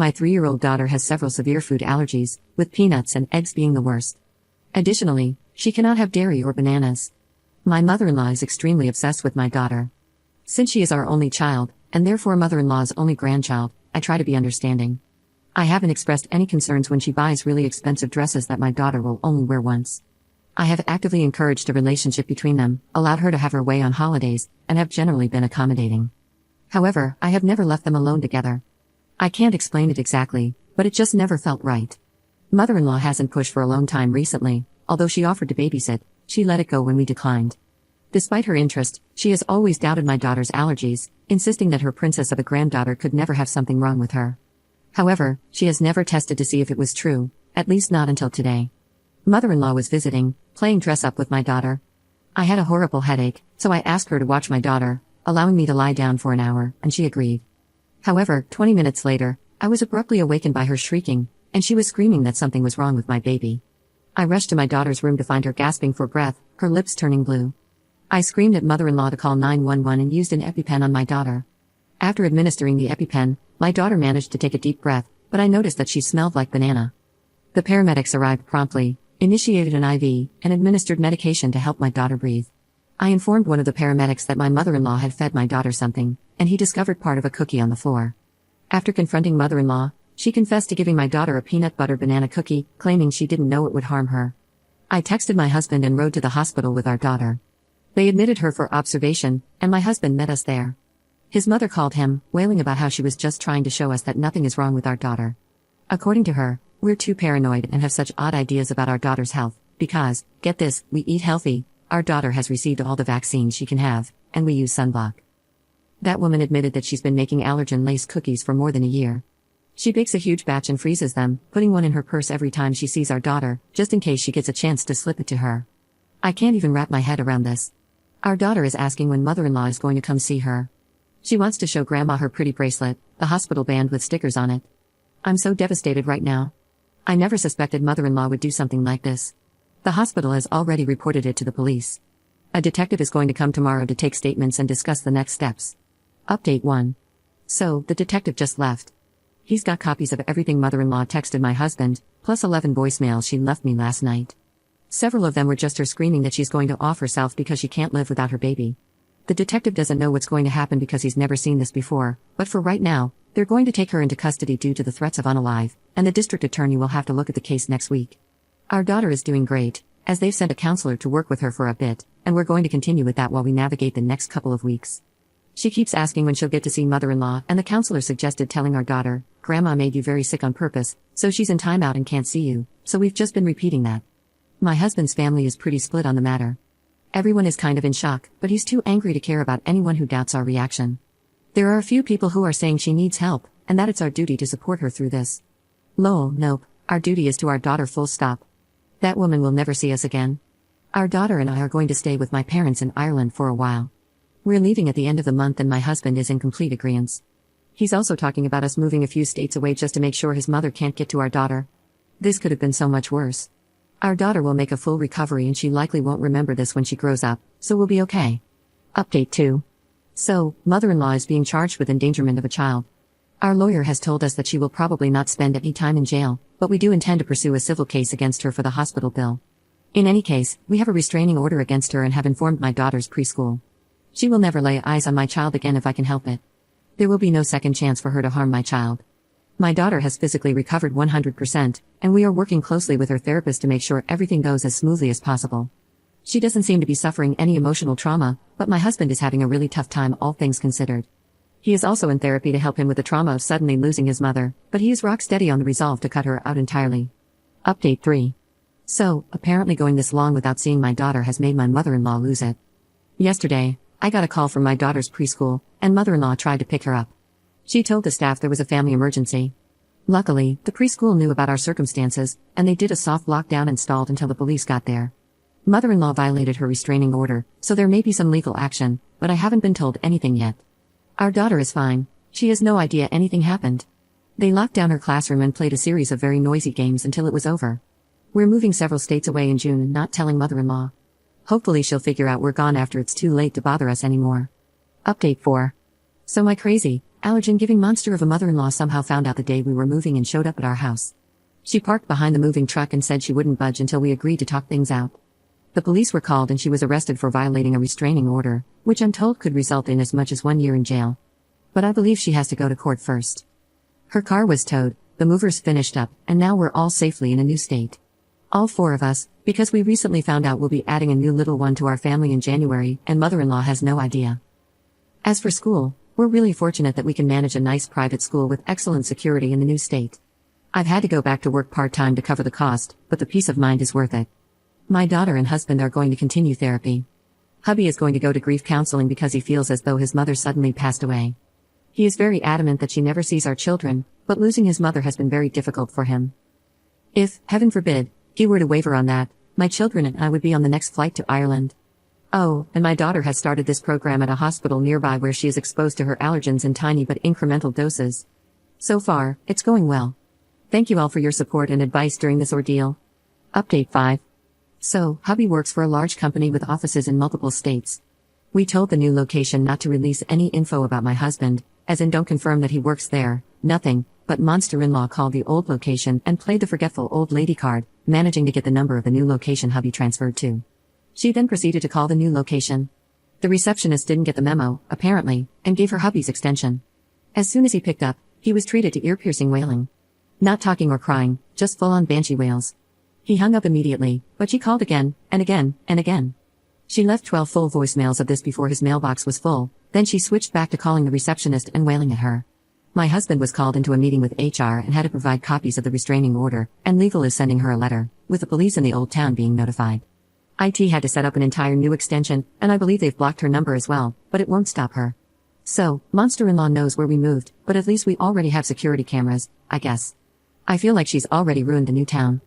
My 3-year-old daughter has several severe food allergies, with peanuts and eggs being the worst. Additionally, she cannot have dairy or bananas. My mother-in-law is extremely obsessed with my daughter. Since she is our only child, and therefore mother-in-law's only grandchild, I try to be understanding. I haven't expressed any concerns when she buys really expensive dresses that my daughter will only wear once. I have actively encouraged a relationship between them, allowed her to have her way on holidays, and have generally been accommodating. However, I have never left them alone together. I can't explain it exactly, but it just never felt right. Mother-in-law hasn't pushed for alone time recently, although she offered to babysit, she let it go when we declined. Despite her interest, she has always doubted my daughter's allergies, insisting that her princess of a granddaughter could never have something wrong with her. However, she has never tested to see if it was true, at least not until today. Mother-in-law was visiting, playing dress-up with my daughter. I had a horrible headache, so I asked her to watch my daughter, allowing me to lie down for an hour, and she agreed. However, 20 minutes later, I was abruptly awakened by her shrieking, and she was screaming that something was wrong with my baby. I rushed to my daughter's room to find her gasping for breath, her lips turning blue. I screamed at mother-in-law to call 911 and used an EpiPen on my daughter. After administering the EpiPen, my daughter managed to take a deep breath, but I noticed that she smelled like banana. The paramedics arrived promptly, initiated an IV, and administered medication to help my daughter breathe. I informed one of the paramedics that my mother-in-law had fed my daughter something, and he discovered part of a cookie on the floor. After confronting mother-in-law, she confessed to giving my daughter a peanut butter banana cookie, claiming she didn't know it would harm her. I texted my husband and rode to the hospital with our daughter. They admitted her for observation, and my husband met us there. His mother called him, wailing about how she was just trying to show us that nothing is wrong with our daughter. According to her, we're too paranoid and have such odd ideas about our daughter's health, because, get this, we eat healthy, our daughter has received all the vaccines she can have, and we use sunblock. That woman admitted that she's been making allergen-laced cookies for more than a year. She bakes a huge batch and freezes them, putting one in her purse every time she sees our daughter, just in case she gets a chance to slip it to her. I can't even wrap my head around this. Our daughter is asking when mother-in-law is going to come see her. She wants to show grandma her pretty bracelet, the hospital band with stickers on it. I'm so devastated right now. I never suspected mother-in-law would do something like this. The hospital has already reported it to the police. A detective is going to come tomorrow to take statements and discuss the next steps. Update 1. So, the detective just left. He's got copies of everything mother-in-law texted my husband, plus 11 voicemails she left me last night. Several of them were just her screaming that she's going to off herself because she can't live without her baby. The detective doesn't know what's going to happen because he's never seen this before, but for right now, they're going to take her into custody due to the threats of unalive, and the district attorney will have to look at the case next week. Our daughter is doing great, as they've sent a counselor to work with her for a bit, and we're going to continue with that while we navigate the next couple of weeks. She keeps asking when she'll get to see mother-in-law, and the counselor suggested telling our daughter, "Grandma made you very sick on purpose, so she's in timeout and can't see you," so we've just been repeating that. My husband's family is pretty split on the matter. Everyone is kind of in shock, but he's too angry to care about anyone who doubts our reaction. There are a few people who are saying she needs help, and that it's our duty to support her through this. Lol, nope, our duty is to our daughter full stop. That woman will never see us again. Our daughter and I are going to stay with my parents in Ireland for a while. We're leaving at the end of the month and my husband is in complete agreement. He's also talking about us moving a few states away just to make sure his mother can't get to our daughter. This could have been so much worse. Our daughter will make a full recovery and she likely won't remember this when she grows up, so we'll be okay. Update 2. So, mother-in-law is being charged with endangerment of a child. Our lawyer has told us that she will probably not spend any time in jail, but we do intend to pursue a civil case against her for the hospital bill. In any case, we have a restraining order against her and have informed my daughter's preschool. She will never lay eyes on my child again if I can help it. There will be no second chance for her to harm my child. My daughter has physically recovered 100%, and we are working closely with her therapist to make sure everything goes as smoothly as possible. She doesn't seem to be suffering any emotional trauma, but my husband is having a really tough time, all things considered. He is also in therapy to help him with the trauma of suddenly losing his mother, but he is rock steady on the resolve to cut her out entirely. Update 3. So, apparently going this long without seeing my daughter has made my mother-in-law lose it. Yesterday, I got a call from my daughter's preschool, and mother-in-law tried to pick her up. She told the staff there was a family emergency. Luckily, the preschool knew about our circumstances, and they did a soft lockdown and stalled until the police got there. Mother-in-law violated her restraining order, so there may be some legal action, but I haven't been told anything yet. Our daughter is fine. She has no idea anything happened. They locked down her classroom and played a series of very noisy games until it was over. We're moving several states away in June and not telling mother-in-law. Hopefully she'll figure out we're gone after it's too late to bother us anymore. Update 4. So my crazy, Allergen giving monster of a mother-in-law somehow found out the day we were moving and showed up at our house. She parked behind the moving truck and said she wouldn't budge until we agreed to talk things out. The police were called and she was arrested for violating a restraining order, which I'm told could result in as much as 1 year in jail. But I believe she has to go to court first. Her car was towed, the movers finished up, and now we're all safely in a new state. All 4 of us, because we recently found out we'll be adding a new little one to our family in January, and mother-in-law has no idea. As for school, we're really fortunate that we can manage a nice private school with excellent security in the new state. I've had to go back to work part-time to cover the cost, but the peace of mind is worth it. My daughter and husband are going to continue therapy. Hubby is going to go to grief counseling because he feels as though his mother suddenly passed away. He is very adamant that she never sees our children, but losing his mother has been very difficult for him. If, heaven forbid, he were to waver on that, my children and I would be on the next flight to Ireland. Oh, and my daughter has started this program at a hospital nearby where she is exposed to her allergens in tiny but incremental doses. So far, it's going well. Thank you all for your support and advice during this ordeal. Update 5. So, hubby works for a large company with offices in multiple states. We told the new location not to release any info about my husband, as in don't confirm that he works there, nothing, but monster-in-law called the old location and played the forgetful old lady card, managing to get the number of the new location hubby transferred to. She then proceeded to call the new location. The receptionist didn't get the memo, apparently, and gave her hubby's extension. As soon as he picked up, he was treated to ear-piercing wailing. Not talking or crying, just full-on banshee wails. He hung up immediately, but she called again, and again, and again. She left 12 full voicemails of this before his mailbox was full, then she switched back to calling the receptionist and wailing at her. My husband was called into a meeting with HR and had to provide copies of the restraining order, and legal is sending her a letter, with the police in the old town being notified. IT had to set up an entire new extension, and I believe they've blocked her number as well, but it won't stop her. So, monster-in-law knows where we moved, but at least we already have security cameras, I guess. I feel like she's already ruined the new town.